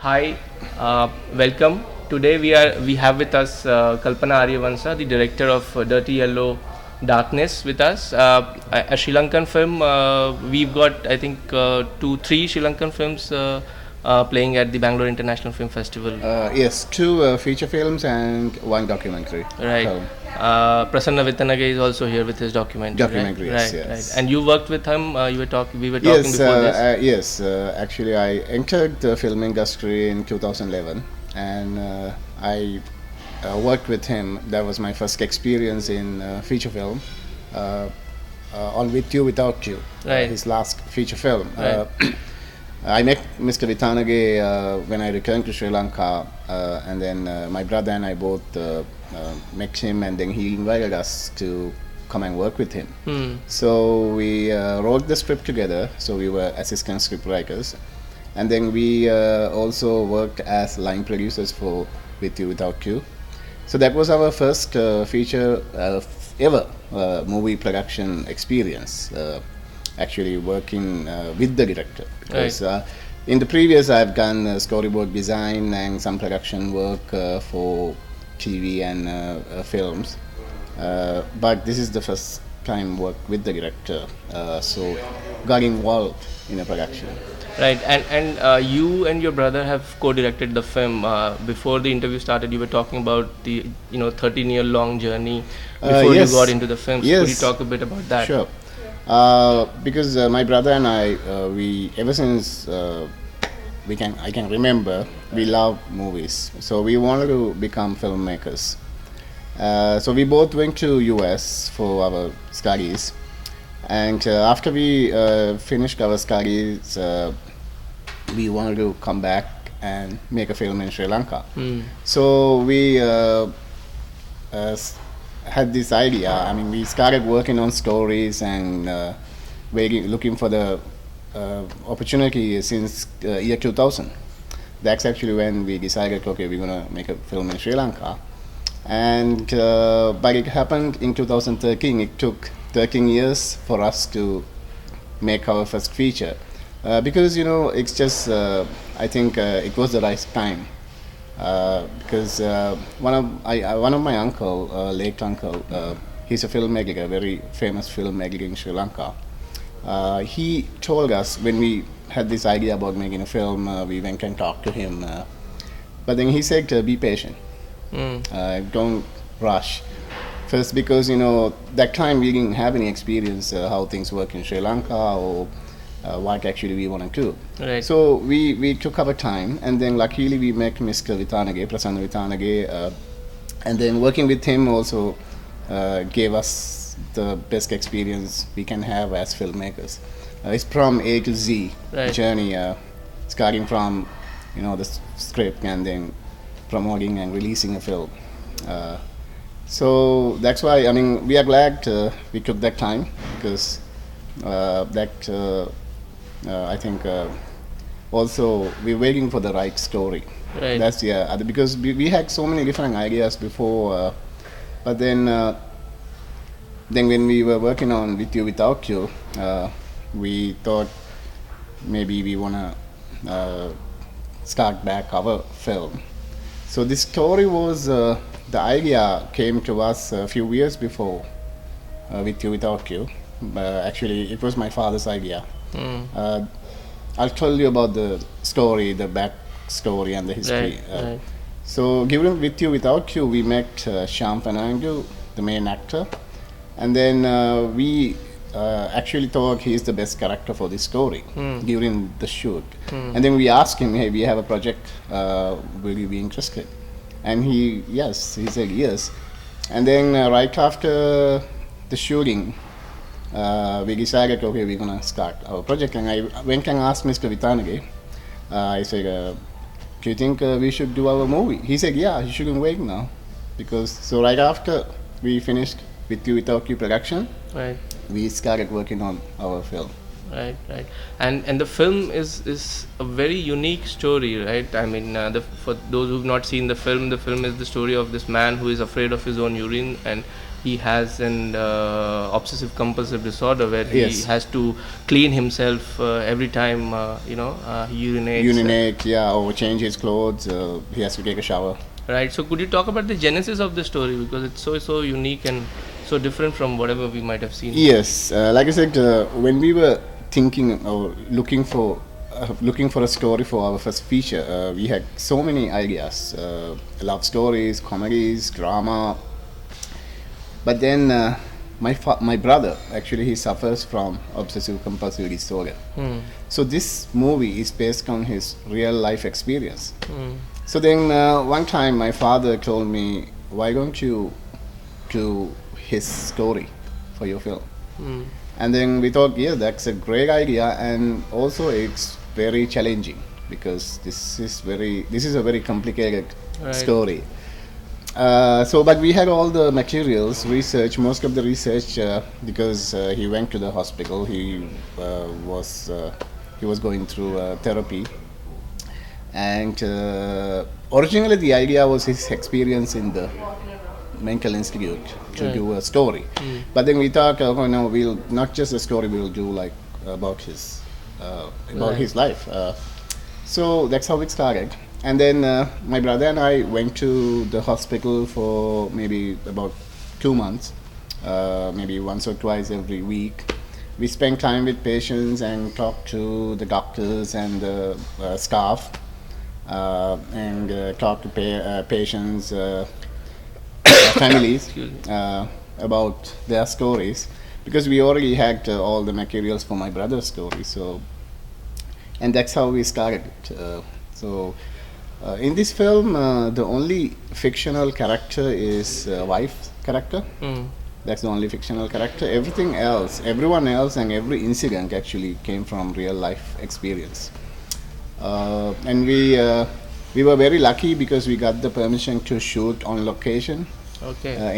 Hi, welcome. Today we have with us Kalpana Ariyawansa, the director of Dirty Yellow Darkness, with us. A Sri Lankan film. We've got I think three Sri Lankan films playing at the Bengaluru International Film Festival. Yes, two feature films and one documentary. Right. film. Prasanna Vittanage is also here with his documentary. Documentary, right? yes, Right, yes. right. And you worked with him. We were talking before this. Yes. Actually, I entered the film industry in 2011, and I worked with him. That was my first experience in feature film. On With You, Without You, Right. his last feature film. Right. I met Mr. Vittanage when I returned to Sri Lanka, and then my brother and I both met him, and then he invited us to come and work with him. So we wrote the script together, so we were assistant script writers, and then we also worked as line producers for With You, Without You. So that was our first feature ever movie production experience. Actually working with the director, because in the previous I've done storyboard design and some production work for TV and films, but this is the first time work with the director, so got involved in a production. Right, and you and your brother have co-directed the film. Before the interview started, you were talking about the 13-year-long journey before Yes. you got into the film. So Yes. could you talk a bit about that? Sure. Because my brother and I, we ever since I can remember, we love movies. So we wanted to become filmmakers. So we both went to US for our studies, and after we finished our studies, we wanted to come back and make a film in Sri Lanka. So we had this idea. I mean, we started working on stories and looking for the opportunity since year 2000. That's actually when we decided, okay, we're gonna make a film in Sri Lanka. And but it happened in 2013. It took 13 years for us to make our first feature, because it's just I think it was the right time. Because one of my uncle, late uncle, he's a filmmaker, a very famous filmmaker in Sri Lanka. He told us when we had this idea about making a film, we went and talked to him. But then he said, be patient. Don't rush. First, because that time we didn't have any experience how things work in Sri Lanka or what actually we want to do. Right. So we took our time, and then luckily we met Mr. Vittanage, Prasanna Vittanage, and then working with him also gave us the best experience we can have as filmmakers. It's from A to Z Right. journey, starting from the script and then promoting and releasing a film. So that's why we are glad we took that time, because I think also we're waiting for the right story. Right. That's because we had so many different ideas before, but then when we were working on With You, Without You, we thought maybe we wanna start back our film. So this story was the idea came to us a few years before With You, Without You. Actually, it was my father's idea. I'll tell you about the story, the back story and the history. Right. So given With You, Without You, we met Shyam Fernando, the main actor, and then we actually thought he is the best character for this story during the shoot. And then we asked him, hey, we have a project, will you be interested? And he said yes. And then right after the shooting, we decided, okay, we're gonna start our project. And I went and asked Mr. Vittanage. I said, do you think we should do our movie? He said, yeah, you shouldn't wait now, so right after we finished With You, Without You production, Right. we started working on our film. Right. And the film is a very unique story, right? I mean, for those who've not seen the film is the story of this man who is afraid of his own urine, and he has an obsessive compulsive disorder where Yes. he has to clean himself every time he urinates. Urinate, yeah, or change his clothes. He has to take a shower. Right. So could you talk about the genesis of the story, because it's so unique and so different from whatever we might have seen? Yes, like I said, when we were thinking or looking for a story for our first feature, we had so many ideas: love stories, comedies, drama. But then my brother actually he suffers from obsessive compulsive disorder. So this movie is based on his real life experience. So then one time my father told me, "Why don't you do his story for your film?" And then we thought, yeah, that's a great idea, and also it's very challenging because this is a very complicated story. But we had all the materials, research, most of the research, because he went to the hospital. He was going through therapy, and originally the idea was his experience in the mental institute to do a story. But then we thought, we'll not just a story, we'll do like about his life. So that's how it started. And then my brother and I went to the hospital for maybe about 2 months, maybe once or twice every week. We spent time with patients and talked to the doctors and the staff, and talked to patients' families about their stories, because we already had all the materials for my brother's story. So, and that's how we started it. In this film, the only fictional character is wife's character. That's the only fictional character. Everyone else and every incident actually came from real life experience. And we were very lucky because we got the permission to shoot on location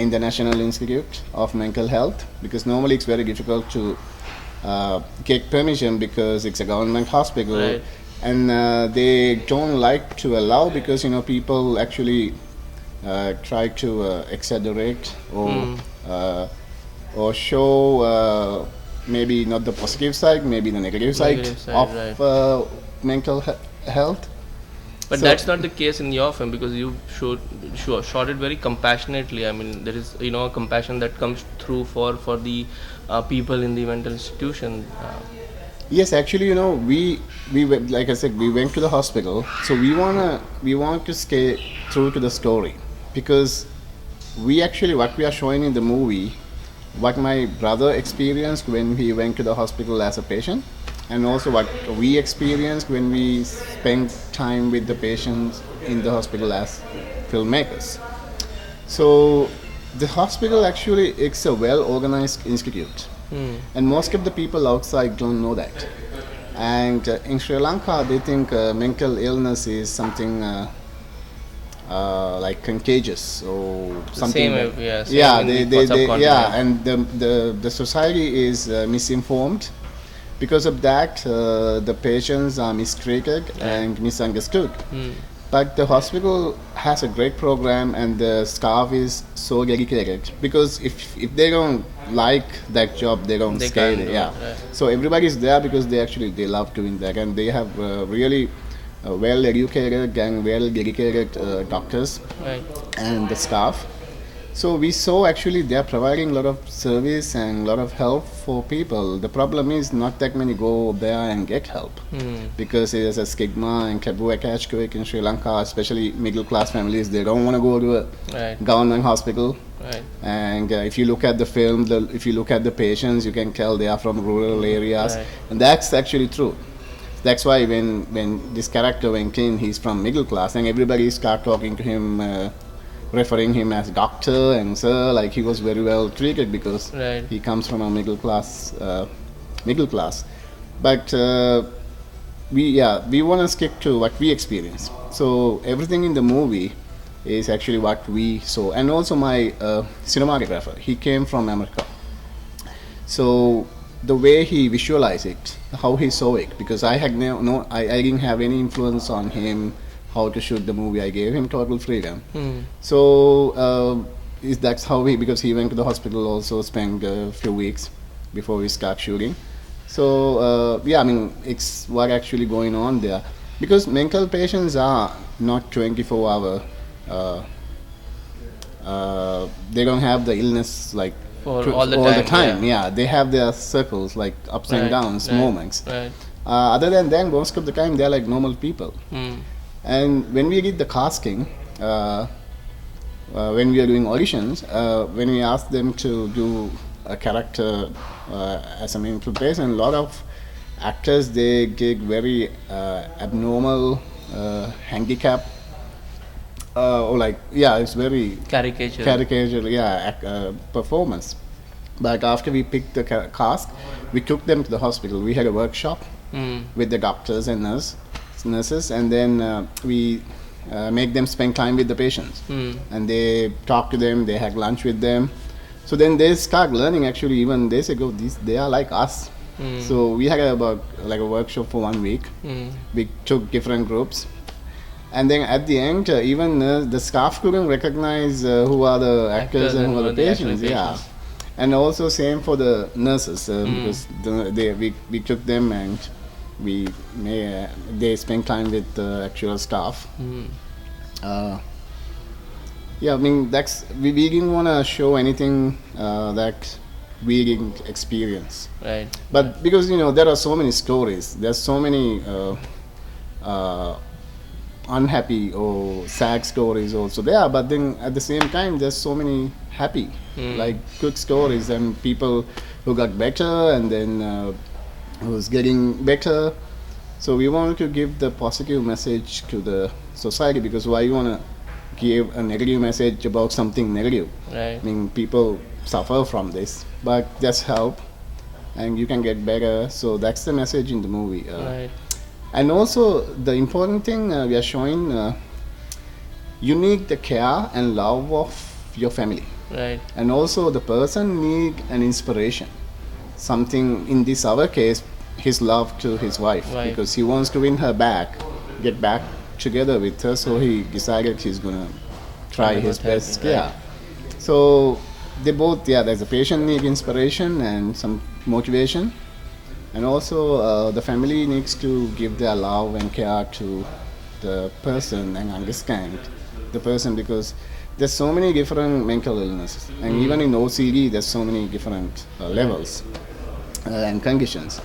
in the National Institute of Mental Health, because normally it's very difficult to get permission because it's a government hospital. Right. And they don't like to allow, because people actually try to exaggerate or show maybe not the positive side, maybe the negative side of mental health. But that's not the case in your film, because you shot it very compassionately. I mean, there is a compassion that comes through for the people in the mental institution. Yes, actually, we like I said, we went to the hospital, so we want to stay true to the story, because what we are showing in the movie, what my brother experienced when he went to the hospital as a patient, and also what we experienced when we spent time with the patients in the hospital as filmmakers. So the hospital actually is a well-organized institute. And most of the people outside don't know that. And in Sri Lanka, they think mental illness is something like contagious or something. And the society is misinformed. Because of that, the patients are mistreated and misunderstood. But the hospital has a great program, and the staff is so dedicated, because if they don't like that job, they don't stay there. So everybody is there because they love doing that, and they have really well educated and well dedicated doctors and the staff. So we saw actually they are providing a lot of service and a lot of help for people. The problem is not that many go there and get help, because there's a stigma and taboo attached to it in Sri Lanka, especially middle class families. They don't want to go to a government hospital. And if you look at the film, if you look at the patients, you can tell they are from rural areas, and that's actually true. That's why when this character went in, he's from middle class, and everybody start talking to him, referring him as doctor and sir, like he was very well treated because he comes from a middle class. But we want to stick to what we experienced. So everything in the movie is actually what we saw. And also my cinematographer, he came from America. So the way he visualized it, how he saw it, because I didn't have any influence on him how to shoot the movie. I gave him total freedom. So that's how because he went to the hospital also, spent a few weeks before we start shooting. So yeah, I mean, it's what actually going on there, because mental patients are not 24-hour. They don't have the illness like For all the time, Yeah, they have their circles, like ups and downs, moments. Right. Other than that, most of the time they're like normal people. And when we did the casting, when we are doing auditions, when we ask them to do a character as a mental patient, a lot of actors, they get very abnormal handicap, or like, yeah, it's very caricature, performance. But after we picked the cast, we took them to the hospital. We had a workshop with the doctors and nurses, and then we make them spend time with the patients. And they talk to them, they had lunch with them. So then they start learning, actually, even they say, oh, they are like us. So we had about like a workshop for 1 week. We took different groups. And then at the end, even the staff couldn't recognize who are the actors and who are the patients. Yeah. And also same for the nurses, because we took them and they spent time with the actual staff. Yeah, I mean, we didn't want to show anything that we didn't experience. Right. But because, there are so many stories, there's so many unhappy or sad stories also there, but then at the same time there's so many happy, like good stories, and people who got better and then who's getting better. So we wanted to give the positive message to the society, because why you want to give a negative message about something negative? Right. I mean, people suffer from this, but just help and you can get better. So that's the message in the movie. Right. And also the important thing, we are showing you need the care and love of your family. Right. And also the person need an inspiration. Something, in this our case, his love to his wife. Because he wants to win her back, get back together with her, so he decided he's gonna try his best. Right. Yeah. So they both, there's a patient need inspiration and some motivation. And also the family needs to give their love and care to the person and understand the person, because there's so many different mental illnesses, and even in OCD there's so many different levels and conditions.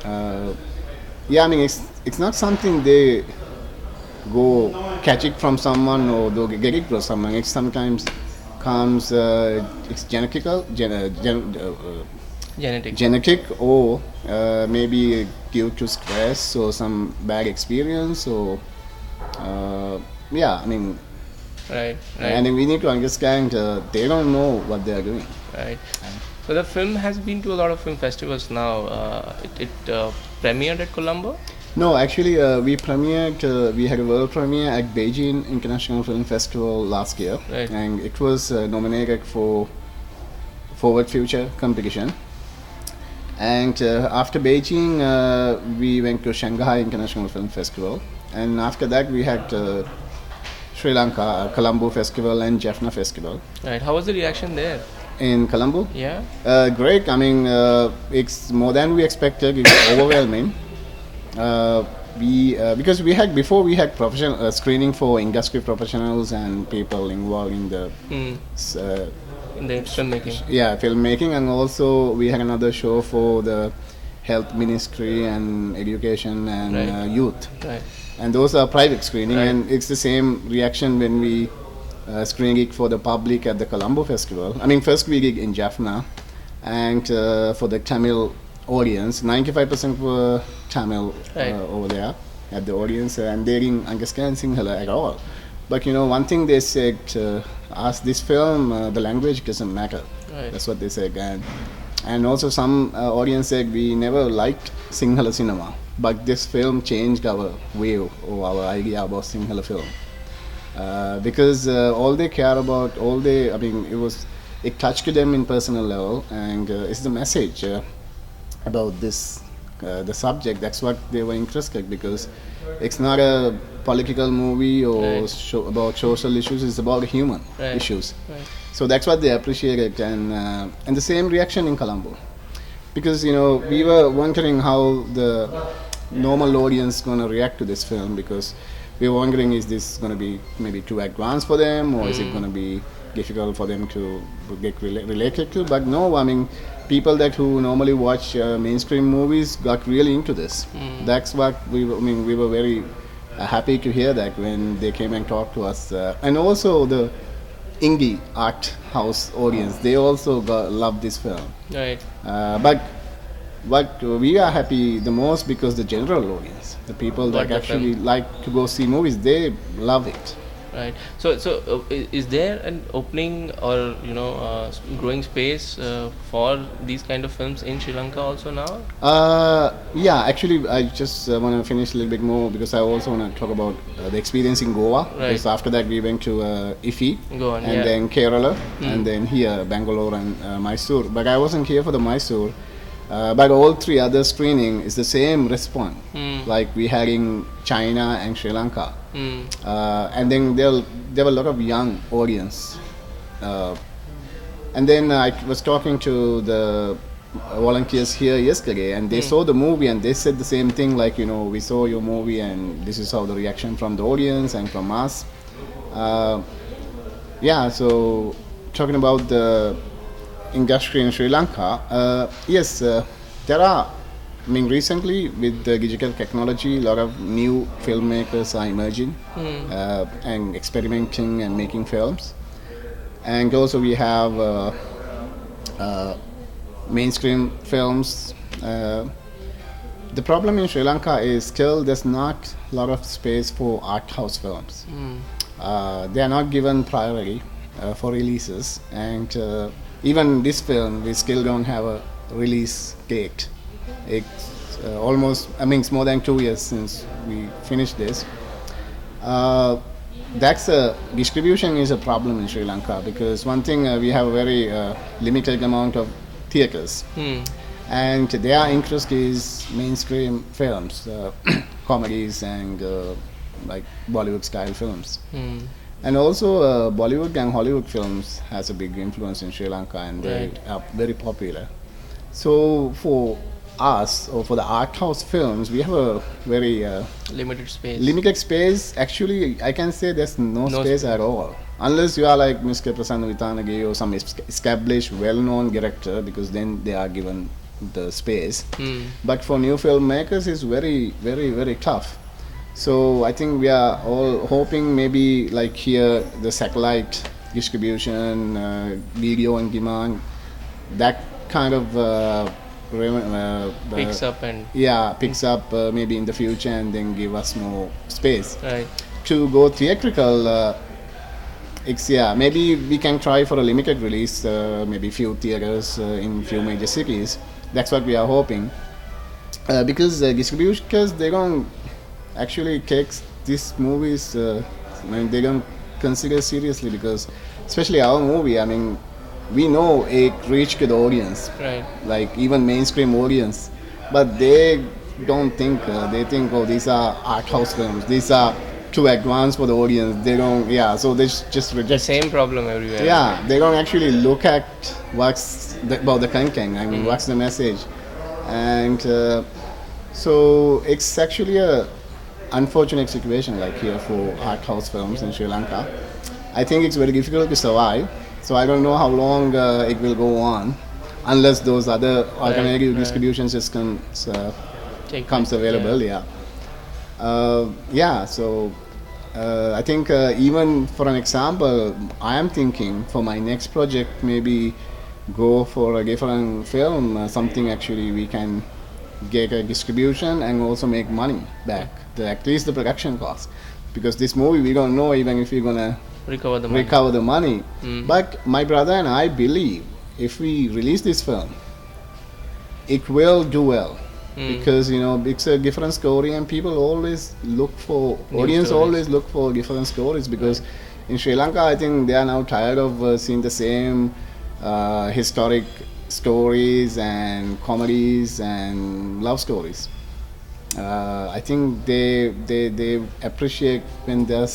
Yeah, I mean, it's not something they go catch it from someone or they get it from someone. It sometimes comes, it's genetic, or maybe due to stress or some bad experience, or yeah, I mean, right. And then we need to understand they don't know what they are doing. Right. So the film has been to a lot of film festivals now. It premiered at Colombo? No, actually we premiered, we had a world premiere at Beijing International Film Festival last year. Right. And it was nominated for Forward Future competition. And after Beijing, we went to Shanghai International Film Festival. And after that, we had Sri Lanka, Colombo Festival and Jaffna Festival. Right. How was the reaction there? In Colombo? Yeah. Great. I mean, it's more than we expected. It's overwhelming. Because we had professional screening for industry professionals and people involved in the filmmaking. Yeah, filmmaking, and also we had another show for the health ministry and education and youth. Right. And those are private screening, and it's the same reaction when we screened it for the public at the Colombo Festival. I mean, first we did in Jaffna, and for the Tamil audience, 95% were Tamil over there at the audience, and they didn't understand Sinhala at all. But one thing they said, as this film, the language doesn't matter. Right. That's what they said. And also some audience said, we never liked Sinhala cinema, but this film changed our view or our idea about Sinhala film. Because all they care about, it touched them in personal level, and it's the message about this the subject. That's what they were interested, because it's not a political movie or Right. about social issues. It's about human Right. issues. Right. So that's what they appreciated, and the same reaction in Colombo, because we were wondering how the normal audience gonna react to this film, because we were wondering, is this gonna be maybe too advanced for them, or is it gonna be difficult for them to get related to? But no, I mean, people that who normally watch mainstream movies got really into this. That's what we were very happy to hear that when they came and talked to us, and also the indie art house audience, they also loved this film. Right. But we are happy the most because the general audience, the people Got that the actually film. like to go see movies, they love it. Right. So, is there an opening or growing space for these kind of films in Sri Lanka also now? Yeah, actually, I just want to finish a little bit more, because I also want to talk about the experience in Goa. Right. Because after that, we went to IFFI, Go on, and yeah. then Kerala, and then here, Bangalore and Mysore. But I wasn't here for the Mysore. But all three other screening is the same response, like we had in China and Sri Lanka. And then there were a lot of young audience. And then I was talking to the volunteers here yesterday, and they saw the movie and they said the same thing, like, we saw your movie and this is how the reaction from the audience and from us. Yeah, so talking about the industry in Sri Lanka, yes, there are, recently with the digital technology, a lot of new filmmakers are emerging and experimenting and making films. And also we have mainstream films. The problem in Sri Lanka is still there's not a lot of space for art house films. They are not given priority for releases, and even this film, we still don't have a release date. It's it's more than 2 years since we finished this. Distribution is a problem in Sri Lanka, because one thing, we have a very limited amount of theaters, and their interest is mainstream films, comedies and like Bollywood style films. And also Bollywood and Hollywood films has a big influence in Sri Lanka, and they are very popular. So for us, or for the art house films, we have a very Limited space. limited space. Actually, I can say there's no space at all, unless you are like Mr. Prasanna Vitanagi or some established, well-known director, because then they are given the space. But for new filmmakers, it's very, very, very tough. So I think we are all hoping, maybe like here, the satellite distribution, video on demand, that kind of Picks up and picks up maybe in the future, and then give us more space right. to go theatrical. Maybe we can try for a limited release, maybe few theaters in few major cities. That's what we are hoping, because distributors, they don't actually take these movies. They don't consider seriously, because especially our movie, we know it reached the audience, Right. like even mainstream audience, but they don't think, they think, oh, these are art house films, these are too advanced for the audience. They don't, so they just The reject. same problem everywhere. Yeah, they don't actually look at what's about the content, what's the message. And so it's actually a unfortunate situation, like here for art house films in Sri Lanka. I think it's very difficult to survive. So I don't know how long it will go on, unless those other alternative distribution systems comes available. So I think even for an example, I am thinking for my next project, maybe go for a different film, something actually we can get a distribution and also make money back, at least the production cost. Because this movie, we don't know even if we're gonna Recover the money. But my brother and I believe if we release this film, it will do well. Because it's a different story, and people always look for always look for different stories, because in Sri Lanka, I think they are now tired of seeing the same historic stories and comedies and love stories. I think they appreciate when there's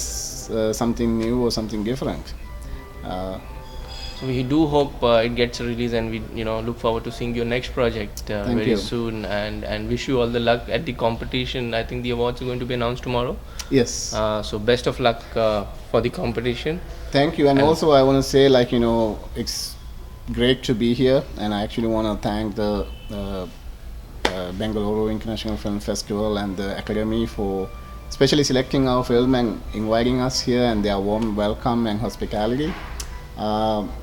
something new or something different. So we do hope it gets released, and we look forward to seeing your next project very you. soon, and wish you all the luck at the competition. I think the awards are going to be announced tomorrow. Yes. So best of luck for the competition. Thank you. And also I want to say, like, it's great to be here, and I actually want to thank the Bengaluru International Film Festival and the Academy for especially selecting our film and inviting us here, and their warm welcome and hospitality.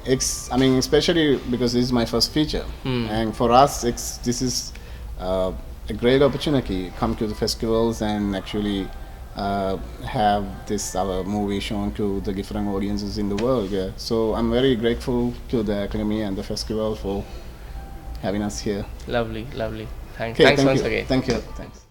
Especially because this is my first feature, and for us, this is a great opportunity. Come to the festivals and actually have our movie shown to the different audiences in the world. Yeah. So I'm very grateful to the Academy and the festival for having us here. Lovely. Thanks Thank once you. again. Thank you. Thanks.